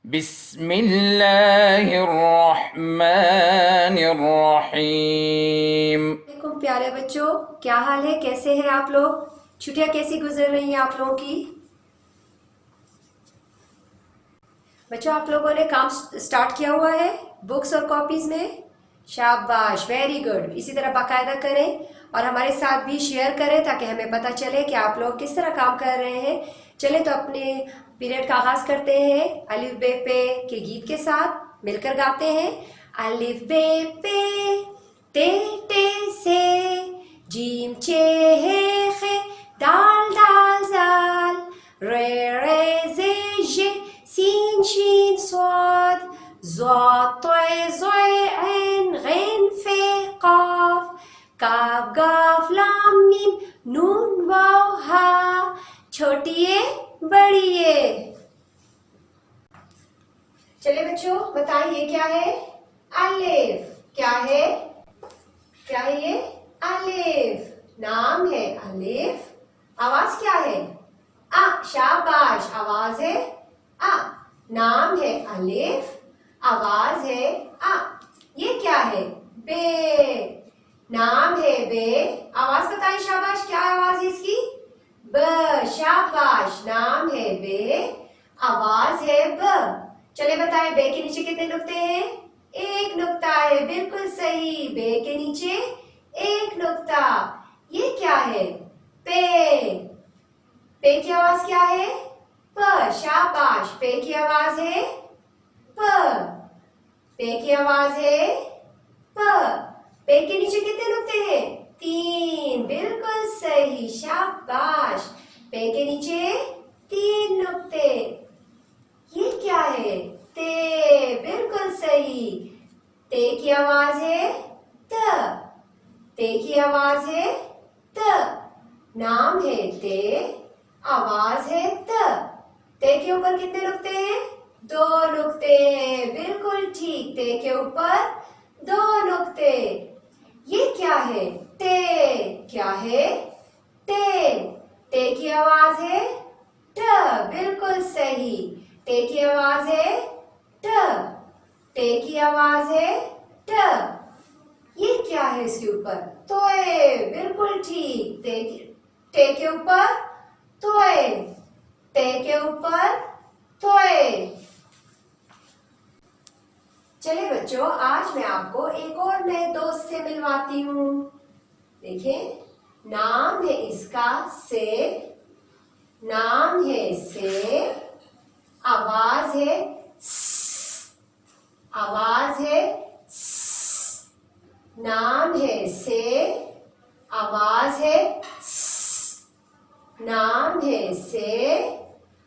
बिस्मिल्लाहिर्रहमानिर्रहीम। वालेकुम प्यारे बच्चों, क्या हाल है? कैसे हैं आप लोग? छुट्टियां कैसी गुजर रही हैं आप लोगों की? बच्चों, आप लोगों ने काम स्टार्ट किया हुआ है बुक्स और कॉपीज में? शाबाश, वेरी गुड। इसी तरह बाकायदा करें और हमारे साथ भी शेयर करें ताकि हमें पता चले कि आप लोग किस तरह काम कर रहे हैं। चले तो अपने पीरियड का आगाज करते हैं अलिफ बे पे के गीत के साथ। मिलकर गाते हैं। अलिफ बे पे ते ते से, जीम चे हे खे, दाल दाल जाल, रे रे जे जे, सीन शीन स्वाद, ज़ा तोय ज़ोय ऐन गैन फे काफ, काफ गाफ लाम मीम नून वाव हा। छोटी ए बड़ी ए। चलिए बच्चों, बताइए क्या है? अलिफ। क्या है? क्या है ये? अलिफ। नाम है अलिफ। आवाज क्या है? आ। शाबाश, आवाज है आ। नाम है अलिफ, आवाज है आ। ये क्या है? बे। नाम है बे, आवाज बताइए। शाबाश, क्या आवाज है इसकी? ब। शाबाश, नाम है बे, आवाज है ब। चले बताए, बे के नीचे कितने नुक्ते हैं? एक नुक्ता है। बिल्कुल सही, बे के नीचे एक नुक्ता। ये क्या है? पे। पे की आवाज क्या है? प। शाबाश, पे की आवाज है प। पे की आवाज है प। पे के नीचे कितने नुक्ते हैं? तीन। बिल्कुल सही, शाबाश। पे के नीचे तीन नुक्ते। ये क्या है? ते। बिल्कुल सही, ते की आवाज है त। ते की आवाज है त। नाम है ते, आवाज है त। ते के ऊपर कितने नुक्ते हैं? दो नुक्ते हैं। बिल्कुल ठीक, ते के ऊपर दो नुक्ते। ये क्या है? ते। क्या है? ते। ते की आवाज है ट। बिल्कुल सही, टे की आवाज है ट। टे की आवाज है ट। ये क्या है इसके ऊपर? तोय। बिल्कुल ठीक, टे के ऊपर तोय। टे के ऊपर तोय। चलिए बच्चों, आज मैं आपको एक और नए दोस्त से मिलवाती हूँ। देखिए, नाम है इसका से। नाम है से, आवाज है स। आवाज है स। नाम है से, आवाज है स। नाम है से,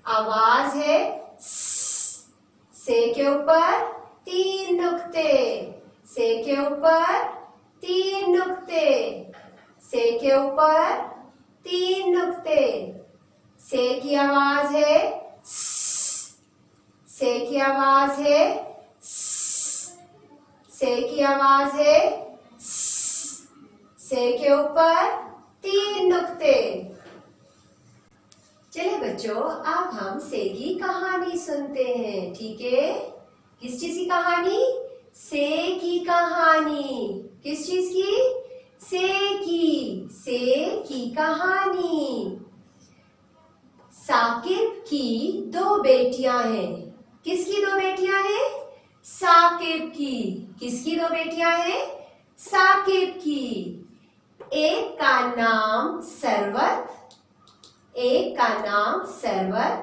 आवाज है स। से के ऊपर तीन नुक्ते। से के ऊपर तीन नुक्ते। से के ऊपर तीन नुक्ते। से की आवाज है स। से की आवाज है स। से की आवाज है स। से के ऊपर तीन नुक्ते। चलिए बच्चों, अब हम से की कहानी सुनते हैं। ठीक है? किस चीज की कहानी? से की कहानी। किस चीज की? से की। से की कहानी। साकिब की दो बेटियां हैं। किसकी दो बेटियां हैं? साकिब की। किसकी दो बेटियां हैं? साकिब की। एक का नाम सरवत, एक का नाम सरवत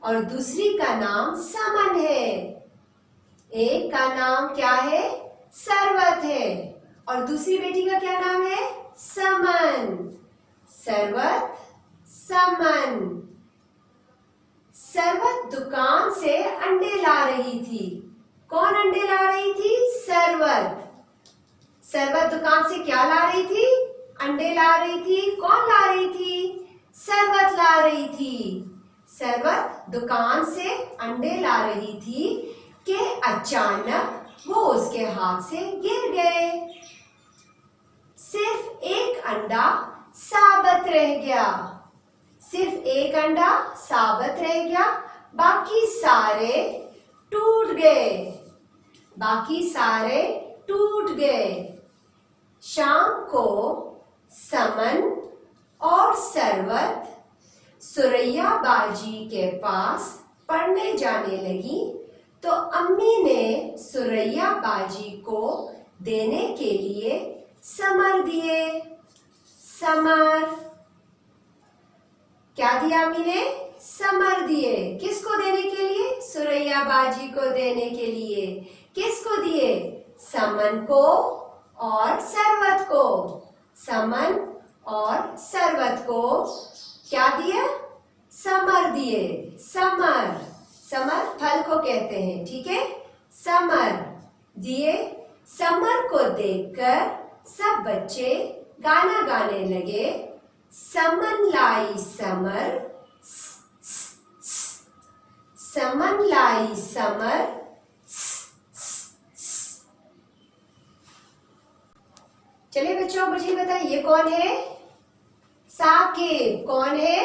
और दूसरी का नाम समन है। एक का नाम क्या है? सरवत है और दूसरी बेटी का क्या नाम है? समन। सरवत, समन। सरवत दुकान से अंडे ला रही थी। कौन अंडे ला रही थी? सरवत। सरवत दुकान से क्या ला रही थी? अंडे ला रही थी। कौन ला रही थी? सरवत ला रही थी। सरवत दुकान से अंडे ला रही थी कि अचानक वो उसके हाथ से गिर गए। सिर्फ एक अंडा साबित रह गया। सिर्फ एक अंडा साबित रह गया, बाकी सारे टूट गए, बाकी सारे टूट गए। शाम को समन और सरवत सुरैया बाजी के पास पढ़ने जाने लगी तो अम्मी ने सुरैया बाजी को देने के लिए समर दिए। समर क्या दिया अम्मी ने? समर दिए। किसको देने के लिए? सुरैया बाजी को देने के लिए। किसको दिए? समन को और सरवत को। समन और सरवत को क्या दिया? समर दिए। समर, समर फल को कहते हैं, ठीक है। समर दिए। समर को देखकर सब बच्चे गाना गाने लगे। समन लाई समर, समन लाई समर। चलिए बच्चों, मुझे बताइए ये कौन है? साकिब। कौन है?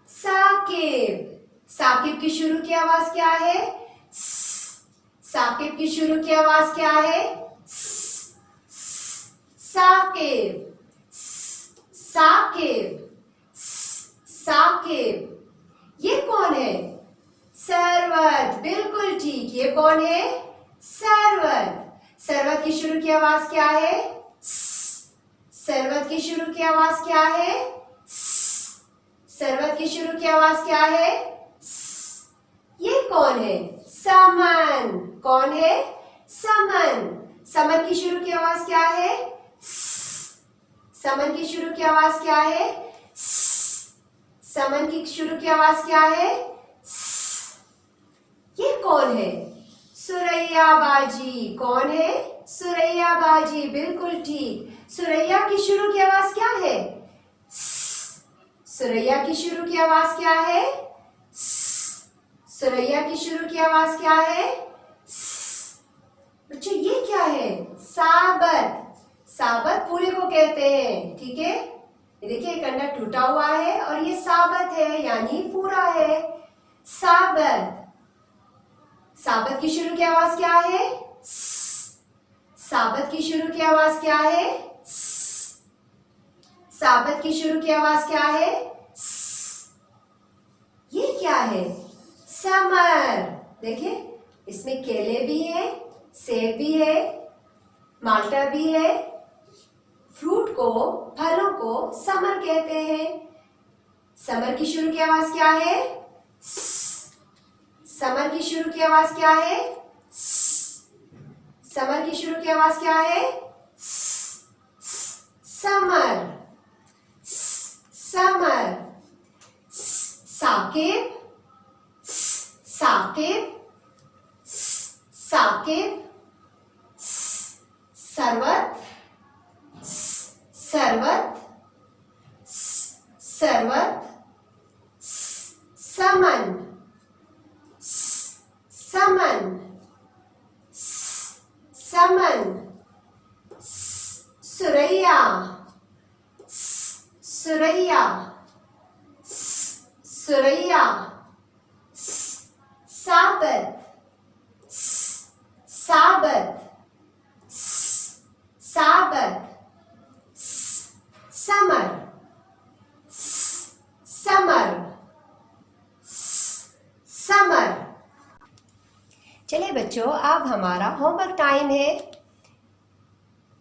साकिब। साकिब की शुरू की आवाज क्या है? साकिब की शुरू की आवाज क्या है? साकिब, साकिब, साकिब। ये कौन है? सरवत। बिल्कुल ठीक। ये कौन है? सरवत। सरवत की शुरू की आवाज क्या है? सरवत की शुरू की आवाज क्या है? सरवत की शुरू की आवाज क्या है? ये कौन है? समन। कौन है? समन। समन की शुरू की आवाज क्या है? समन की शुरू की आवाज क्या है? समन की शुरू की आवाज क्या है? ये कौन है? सुरैया बाजी। कौन है? सुरैया बाजी। बिल्कुल ठीक। सुरैया की शुरू की आवाज क्या है? सुरैया की शुरू की आवाज क्या है? सुरैया की शुरू की आवाज क्या है? बच्चों ये क्या है? साबत। साबत पूरे को कहते हैं, ठीक है। ये देखिए कंधा टूटा हुआ है और ये साबत है यानी पूरा है। साबत। साबत की शुरू की आवाज क्या है? साबत की शुरू की आवाज क्या है? साबत की शुरू की आवाज क्या है? ये क्या है? समर। देखिए इसमें केले भी है, सेब भी है, माल्टा भी है। फ्रूट को, फलों को समर कहते हैं। समर की शुरू की आवाज क्या है? समर की शुरू की आवाज क्या है? समर की शुरू की आवाज क्या है? समर, समर। साकिब, साकिब, साकिब। सरवत, सरवत, सरवत। समन, समन, समन। सुरैया, सुरैया, सुरैया। साबत, साबत, साबत। समर, समर, समर। चलिए बच्चों, अब हमारा होमवर्क टाइम है।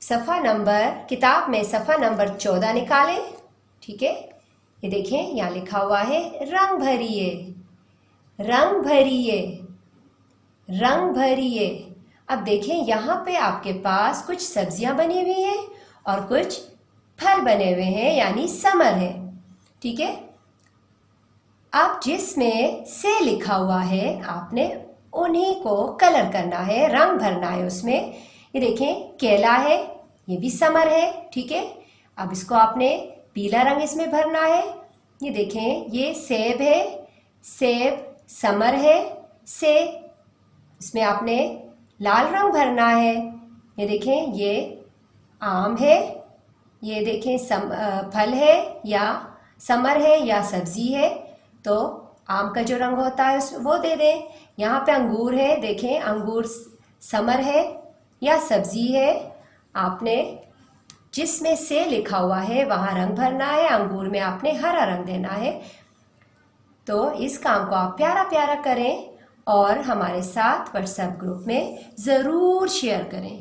सफ़ा नंबर, किताब में सफ़ा नंबर 14 निकालें, ठीक है। ये देखें यहाँ लिखा हुआ है रंग भरिए, रंग भरिए, रंग भरिए। अब देखें यहाँ पे आपके पास कुछ सब्जियां बनी हुई हैं और कुछ फल बने हुए हैं यानी समर है, ठीक है। अब जिसमें से लिखा हुआ है आपने उन्हीं को कलर करना है, रंग भरना है उसमें। ये देखें केला है, ये भी समर है, ठीक है। अब इसको आपने पीला रंग इसमें भरना है। ये देखें ये सेब है, सेब समर है, सेब इसमें आपने लाल रंग भरना है। ये देखें ये आम है, ये देखें फल है या समर है या सब्जी है, तो आम का जो रंग होता है वो दे दें। यहाँ पे अंगूर है, देखें अंगूर समर है या सब्जी है। आपने जिसमें से लिखा हुआ है वहाँ रंग भरना है, अंगूर में आपने हरा रंग देना है। तो इस काम को आप प्यारा प्यारा करें और हमारे साथ व्हाट्सएप ग्रुप में ज़रूर शेयर करें।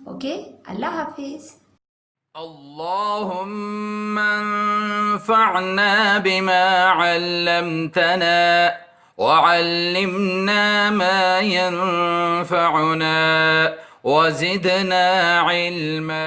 ओके, अल्लाह हाफिज़। अल्लाहुम्मा अंफअना बिमा अल्लमतना वअल्लिमना मा यंफअना वज़िदना इल्मा।